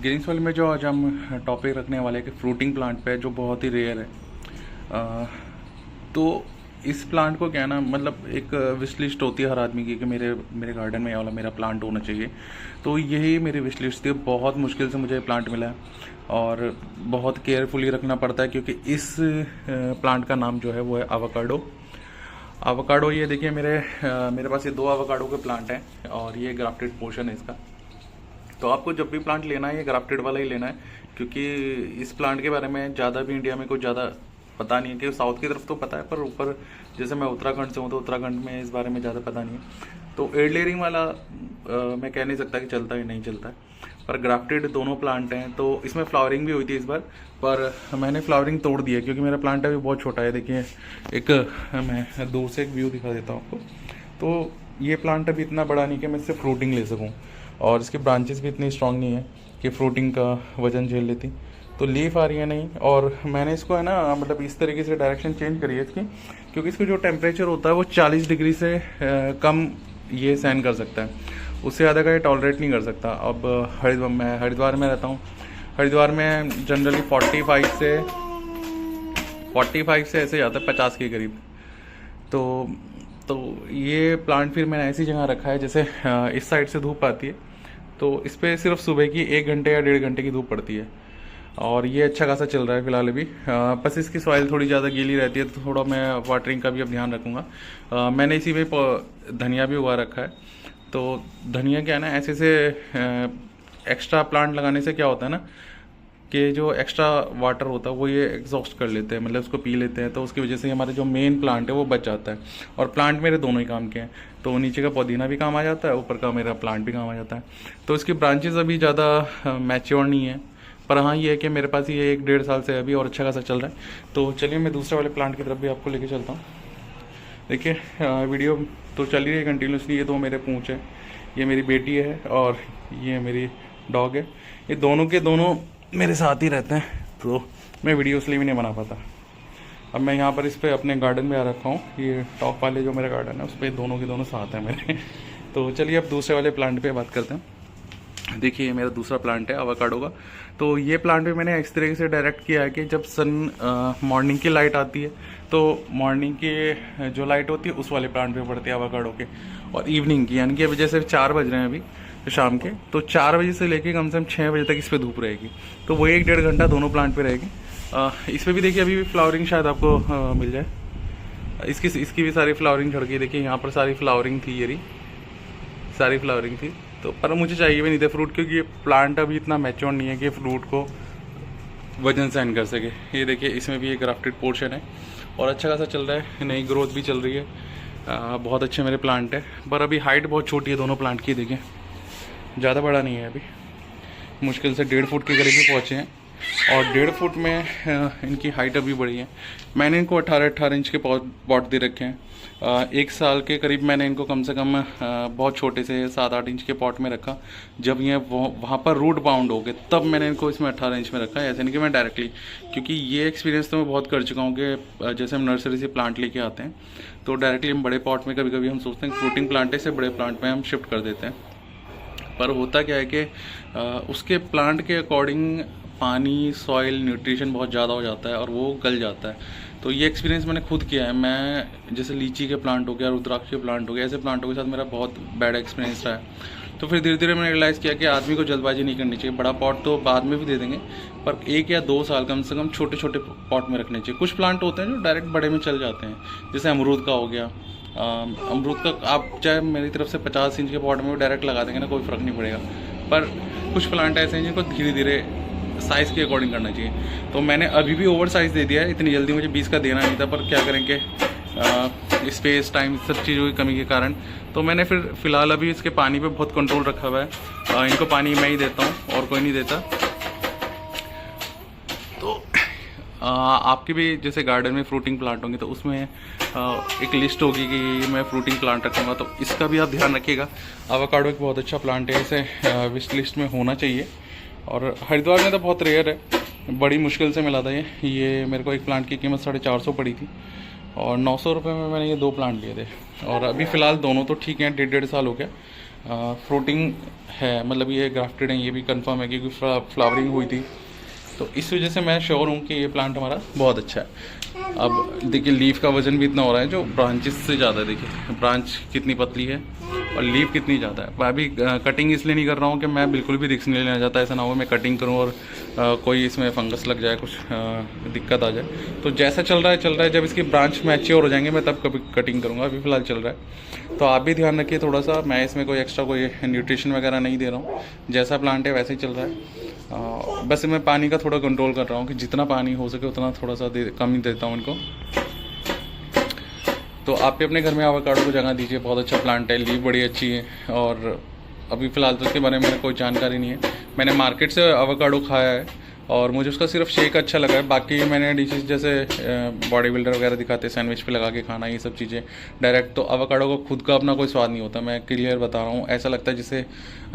Green soil में जो आज हम टॉपिक रखने वाले हैं कि फ्रूटिंग प्लांट पे जो बहुत ही रेयर है। तो इस प्लांट को क्या है ना, मतलब एक विश लिस्ट होती है हर आदमी की कि मेरे मेरे गार्डन में ये वाला मेरा प्लांट होना चाहिए। तो यही मेरी विश लिस्ट थी। बहुत मुश्किल से मुझे प्लांट मिला है और बहुत केयरफुली रखना पड़ता है क्योंकि इस प्लांट का नाम जो है वो है आवाकाडो। आवाकाडो, ये देखिए मेरे पास ये 2 आवाकाडो के प्लांट हैं और ये ग्राफ्टेड पोर्शन है इसका। तो आपको जब भी प्लांट लेना है ये ग्राफ्टेड वाला ही लेना है क्योंकि इस प्लांट के बारे में ज़्यादा भी इंडिया में कुछ ज़्यादा पता नहीं है। कि साउथ की तरफ तो पता है पर ऊपर जैसे मैं उत्तराखंड से हूँ तो उत्तराखंड में इस बारे में ज़्यादा पता नहीं है। तो एयर लेयरिंग वाला मैं कह नहीं सकता कि चलता है नहीं चलता है, पर ग्राफ्टेड दोनों प्लांट हैं। तो इसमें फ्लावरिंग भी हुई थी इस बार, पर मैंने फ्लावरिंग तोड़ दी है क्योंकि मेरा प्लांट अभी बहुत छोटा है। देखिए मैं दूर से एक व्यू दिखा देता हूँ आपको। तो ये प्लांट अभी इतना बड़ा नहीं कि मैं इससे फ्रूटिंग ले सकूँ और इसके ब्रांचेस भी इतनी स्ट्रांग नहीं है कि फ्रूटिंग का वजन झेल लेती। तो लीफ आ रही है नहीं, और मैंने इसको है ना मतलब इस तरीके से डायरेक्शन चेंज करी है इसकी क्योंकि इसको जो टेम्परेचर होता है वो 40 डिग्री से कम ये सहन कर सकता है, उससे ज़्यादा का ये टॉलरेट नहीं कर सकता। अब मैं हरिद्वार में रहता हूँ। हरिद्वार में जनरली 45 से ऐसे जाता है 50 के करीब। तो ये प्लांट फिर मैंने ऐसी जगह रखा है जैसे इस साइड से धूप आती है तो इस पर सिर्फ सुबह की 1 घंटे या 1.5 घंटे की धूप पड़ती है और ये अच्छा खासा चल रहा है फिलहाल अभी। बस इसकी सॉइल थोड़ी ज़्यादा गीली रहती है तो थोड़ा मैं वाटरिंग का भी अब ध्यान रखूँगा। मैंने इसी में धनिया भी उगा रखा है। तो धनिया क्या है ना, ऐसे से एक्स्ट्रा प्लांट लगाने से क्या होता है ना कि जो एक्स्ट्रा वाटर होता है वो ये एग्जॉस्ट कर लेते हैं, मतलब उसको पी लेते हैं। तो उसकी वजह से हमारे जो मेन प्लांट है वो बच जाता है। और प्लांट मेरे दोनों ही काम के हैं, तो नीचे का पुदीना भी काम आ जाता है, ऊपर का मेरा प्लांट भी काम आ जाता है। तो इसकी ब्रांचेस अभी ज़्यादा मैच्योर नहीं है, पर हाँ ये है कि मेरे पास ये 1-1.5 साल से अभी और अच्छा खासा चल रहा है। तो चलिए मैं दूसरे वाले प्लांट की तरफ भी आपको लेके चलता हूँ। देखिए वीडियो तो चल ही रही है कंटिन्यूसली। ये 2 मेरे पूँछ है, ये मेरी बेटी है और ये मेरी डॉग है। ये दोनों के दोनों मेरे साथ ही रहते हैं तो मैं वीडियो इसलिए भी नहीं बना पाता। अब मैं यहाँ पर इस पर अपने गार्डन में आ रखा हूँ। ये टॉप वाले जो मेरा गार्डन है उस पर दोनों के दोनों साथ हैं मेरे। तो चलिए अब दूसरे वाले प्लांट पे बात करते हैं। देखिए ये मेरा दूसरा प्लांट है आवाकाडो का। तो ये प्लांट भी मैंने इस तरीके से डायरेक्ट किया है कि जब मॉर्निंग की लाइट आती है तो मॉर्निंग की जो लाइट होती है उस वाले प्लांट पे पड़ती है आवाकाडो के, और इवनिंग की यानी कि अभी जैसे 4 बज रहे हैं अभी शाम के, तो 4 बजे से लेके कम से कम 6 बजे तक इस पर धूप रहेगी। तो वही 1-1.5 घंटा दोनों प्लांट पे रहेगी। इस पर भी देखिए अभी भी फ्लावरिंग शायद आपको मिल जाए। इसकी भी सारी फ्लावरिंग झड़ गई। देखिए यहाँ पर सारी फ्लावरिंग थी, ये सारी फ्लावरिंग थी। तो पर मुझे चाहिए भी नहीं थे फ्रूट क्योंकि ये प्लांट अभी इतना मैच्योर नहीं है कि फ्रूट को वजन सहन कर सके। ये देखिए इसमें भी एक ग्राफ्टेड पोर्शन है और अच्छा खासा चल रहा है, नई ग्रोथ भी चल रही है। बहुत अच्छे मेरे प्लांट है, पर अभी हाइट बहुत छोटी है दोनों प्लांट की। देखिए ज़्यादा बड़ा नहीं है, अभी मुश्किल से 1.5 फुट के करीब भी पहुँचे हैं और 1.5 फुट में इनकी हाइट अभी बढ़ी है। मैंने इनको 18-18 इंच के पॉट दे रखे हैं। 1 साल के करीब मैंने इनको कम से कम बहुत छोटे से 7-8 इंच के पॉट में रखा। जब ये वहाँ पर रूट बाउंड हो गए तब मैंने इनको इसमें 18 इंच में रखा है। ऐसे नहीं कि मैं डायरेक्टली, क्योंकि ये एक्सपीरियंस तो मैं बहुत कर चुका हूँ कि जैसे हम नर्सरी से प्लांट लेके आते हैं तो डायरेक्टली हम बड़े पॉट में, कभी कभी हम सोचते हैं फ्रूटिंग प्लांट से बड़े प्लांट में हम शिफ्ट कर देते हैं, पर होता क्या है कि उसके प्लांट के अकॉर्डिंग पानी, सॉइल, न्यूट्रिशन बहुत ज़्यादा हो जाता है और वो गल जाता है। तो ये एक्सपीरियंस मैंने खुद किया है। मैं जैसे लीची के प्लांट हो गया, रुद्राक्ष के प्लांट हो गया, ऐसे प्लांटों के साथ मेरा बहुत बैड एक्सपीरियंस रहा है। तो फिर धीरे धीरे मैंने रियलाइज़ किया कि आदमी को जल्दबाजी नहीं करनी चाहिए। बड़ा पॉट तो बाद में भी दे देंगे, पर 1 या 2 साल कम से कम छोटे छोटे पॉट में रखने चाहिए। कुछ प्लांट होते हैं जो डायरेक्ट बड़े में चल जाते हैं, जैसे अमरूद का हो गया। अमरूद का आप चाहे मेरी तरफ से 50 इंच के पॉट में भी डायरेक्ट लगा देंगे ना, कोई फ़र्क नहीं पड़ेगा। पर कुछ प्लांट ऐसे हैं जिनको धीरे धीरे साइज़ के अकॉर्डिंग करना चाहिए। तो मैंने अभी भी ओवर साइज़ दे दिया है, इतनी जल्दी मुझे 20 का देना नहीं था, पर क्या करेंगे स्पेस, टाइम, सब चीज़ों की कमी के कारण। तो मैंने फ़िलहाल अभी इसके पानी पे बहुत कंट्रोल रखा हुआ है। इनको पानी मैं ही देता हूँ और कोई नहीं देता। तो आपके भी जैसे गार्डन में फ्रूटिंग प्लांट होंगे तो उसमें एक लिस्ट होगी कि मैं फ्रूटिंग प्लांट रखूँगा, तो इसका भी आप ध्यान रखिएगा। आवाकाडो एक बहुत अच्छा प्लांट है, इसे विश लिस्ट में होना चाहिए। और हरिद्वार में तो बहुत रेयर है, बड़ी मुश्किल से मिला था ये मेरे को एक प्लांट की कीमत 450 पड़ी थी और 900 रुपये में मैंने ये 2 प्लांट लिए थे। और अभी फ़िलहाल दोनों तो ठीक हैं, 1.5 साल हो गया। फ्रूटिंग है, मतलब ये ग्राफ्टेड है, ये भी कंफर्म है क्योंकि फ्लावरिंग हुई थी। तो इस वजह से मैं श्योर हूँ कि ये प्लांट हमारा बहुत अच्छा है। अब देखिए लीफ का वजन भी इतना हो रहा है जो ब्रांचेस से ज़्यादा है। देखिए ब्रांच कितनी पतली है और लीफ कितनी ज़्यादा है। मैं अभी कटिंग इसलिए नहीं कर रहा हूँ कि मैं बिल्कुल भी रिस्क नहीं लेना चाहता, ऐसा ना हो मैं कटिंग करूँ और कोई इसमें फंगस लग जाए, कुछ दिक्कत आ जाए। तो जैसा चल रहा है, जब इसकी ब्रांच मैच्योर हो जाएंगे मैं तब कभी कटिंग करूँगा। अभी फ़िलहाल चल रहा है, तो आप भी ध्यान रखिए थोड़ा सा। मैं इसमें कोई एक्स्ट्रा कोई न्यूट्रिशन वगैरह नहीं दे रहा हूँ, जैसा प्लांट है वैसे ही चल रहा है। बस मैं पानी का थोड़ा कंट्रोल कर रहा हूँ कि जितना पानी हो सके उतना थोड़ा सा कम ही देता हूँ इनको। तो आप भी अपने घर में एवोकाडो को जगह दीजिए, बहुत अच्छा प्लांट है, लीफ बड़ी अच्छी है। और अभी फ़िलहाल तो इसके बारे में कोई जानकारी नहीं है। मैंने मार्केट से एवोकाडो खाया है और मुझे उसका सिर्फ शेक अच्छा लगा है। बाकी मैंने डिशेस जैसे बॉडी बिल्डर वगैरह दिखाते हैं सैंडविच पे लगा के खाना, ये सब चीज़ें डायरेक्ट, तो एवोकाडो का खुद का अपना कोई स्वाद नहीं होता। मैं क्लियर बता रहा हूँ, ऐसा लगता है जैसे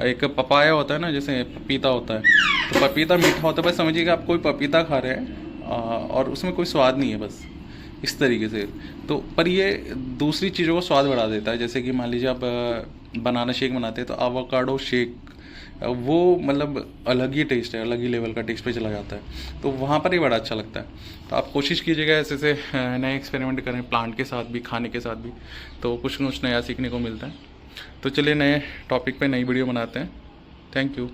एक पपाया होता है ना, जैसे पपीता होता है, तो पपीता मीठा होता है, बस समझिएगा आप कोई पपीता खा रहे हैं और उसमें कोई स्वाद नहीं है, बस इस तरीके से। तो पर ये दूसरी चीज़ों को स्वाद बढ़ा देता है। जैसे कि मान लीजिए आप बनाना शेक बनाते हैं तो एवोकाडो शेक, वो मतलब अलग ही टेस्ट है, अलग ही लेवल का टेस्ट पे चला जाता है, तो वहाँ पर ही बड़ा अच्छा लगता है। तो आप कोशिश कीजिएगा ऐसे से नए एक्सपेरिमेंट करें प्लांट के साथ भी, खाने के साथ भी, तो कुछ नया सीखने को मिलता है। तो चलिए नए टॉपिक पे नई वीडियो बनाते हैं। Thank you.